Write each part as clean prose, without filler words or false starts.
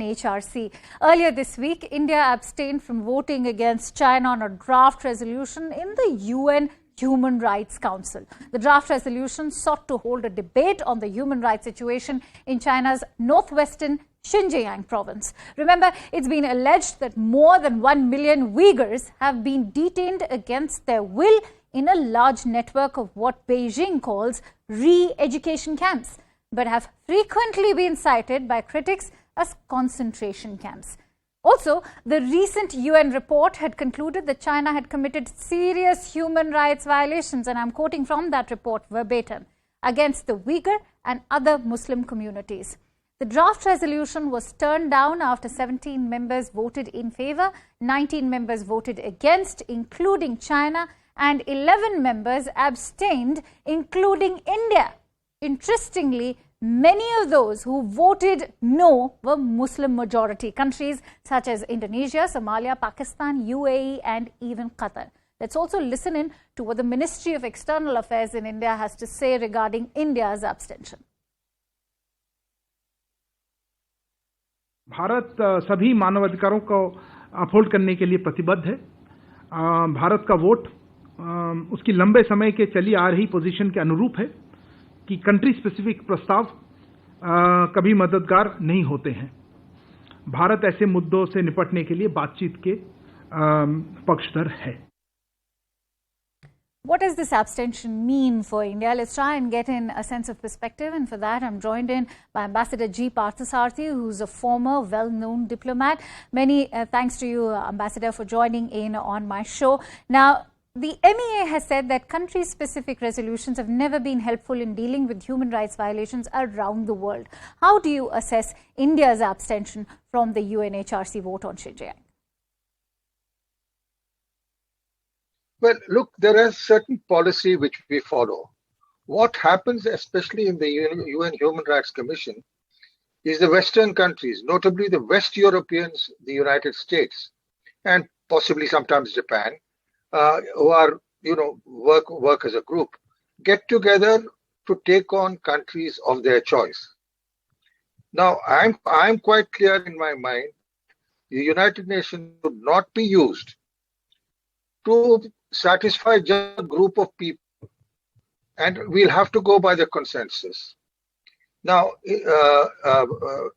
UNHRC. Earlier this week, India abstained from voting against China on a draft resolution in the UN Human Rights Council. The draft resolution sought to hold a debate on the human rights situation in China's northwestern Xinjiang province. Remember, it's been alleged that more than 1 million Uyghurs have been detained against their will in a large network of what Beijing calls re-education camps, but have frequently been cited by critics as concentration camps. Also, the recent UN report had concluded that China had committed serious human rights violations, and I'm quoting from that report verbatim, against the Uyghur and other Muslim communities. The draft resolution was turned down after 17 members voted in favor, 19 members voted against, including China, and 11 members abstained, including India. Interestingly, many of those who voted no were Muslim majority countries such as Indonesia, Somalia, Pakistan, UAE and even Qatar. Let's also listen in to what the Ministry of External Affairs in India has to say regarding India's abstention. Bharat सभी मानवाधिकारों को uphold करने के लिए प्रतिबद्ध है। भारत का vote उसकी लंबे समय के चली आ रही पोजीशन के अनुरूप है कि कंट्री स्पेसिफिक प्रस्ताव कभी मददगार नहीं होते हैं। भारत ऐसे मुद्दों से निपटने के लिए बातचीत के पक्षधर है। What does this abstention mean for India? Let's try and get in a sense of perspective, and for that I'm joined in by Ambassador G. Parthasarathy, who's a former well-known diplomat. Many thanks to you, Ambassador, for joining in on my show. Now, the MEA has said that country-specific resolutions have never been helpful in dealing with human rights violations around the world. How do you assess India's abstention from the UNHRC vote on Xinjiang? Well, look, there is certain policy which we follow. What happens, especially in the UN Human Rights Commission, is the Western countries, notably the West Europeans, the United States, and possibly sometimes Japan, who are, work as a group, get together to take on countries of their choice. Now, I'm quite clear in my mind, the United Nations should not be used to satisfy just a group of people, and we'll have to go by the consensus. Now,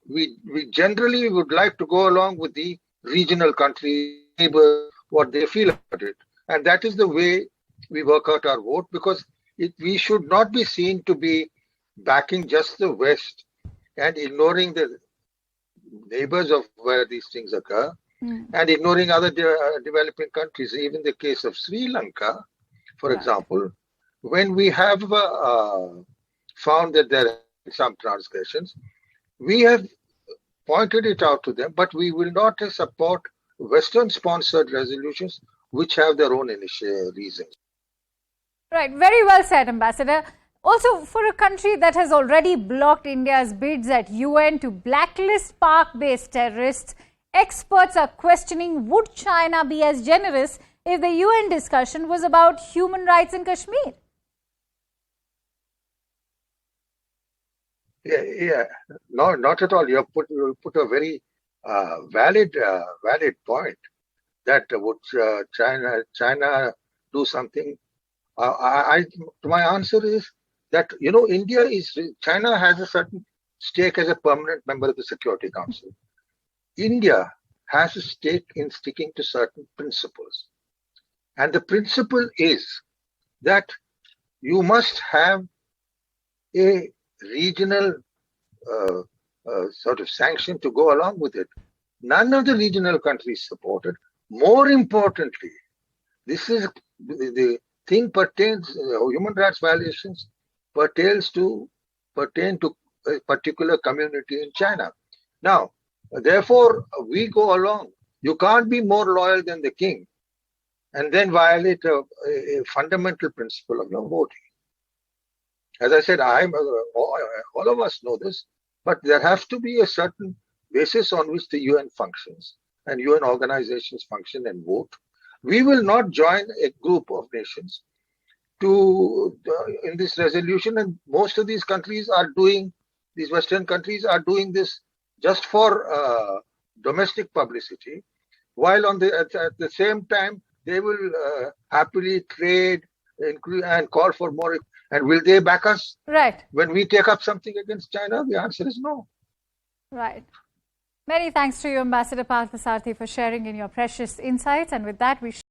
we generally would like to go along with the regional country, neighbor, what they feel about it. And that is the way we work out our vote, because we should not be seen to be backing just the West and ignoring the neighbors of where these things occur, and ignoring other developing countries. Even the case of Sri Lanka, for example, when we have found that there are some transgressions, we have pointed it out to them, but we will not support Western-sponsored resolutions which have their own initial reasons. Right, very well said, Ambassador. Also, for a country that has already blocked India's bids at UN to blacklist park-based terrorists, experts are questioning, would China be as generous if the UN discussion was about human rights in Kashmir? Yeah, no, not at all. You have put a very valid point. That would China do something? My answer is that China has a certain stake as a permanent member of the Security Council. India has a stake in sticking to certain principles, and the principle is that you must have a regional sort of sanction to go along with it. None of the regional countries supported. More importantly, this is the thing pertains, human rights violations pertain to a particular community in China. Now, therefore, we go along. You can't be more loyal than the king and then violate a fundamental principle of no voting. As I said, all of us know this, but there has to be a certain basis on which the UN functions and UN organizations function and vote. We will not join a group of nations in this resolution, and most of these countries are doing, these Western countries are doing this just for domestic publicity, while at the same time they will happily trade and call for more. And will they back us? Right. When we take up something against China, the answer is no. Right. Many thanks to you, Ambassador Parth Sarathy, for sharing in your precious insights. And with that, we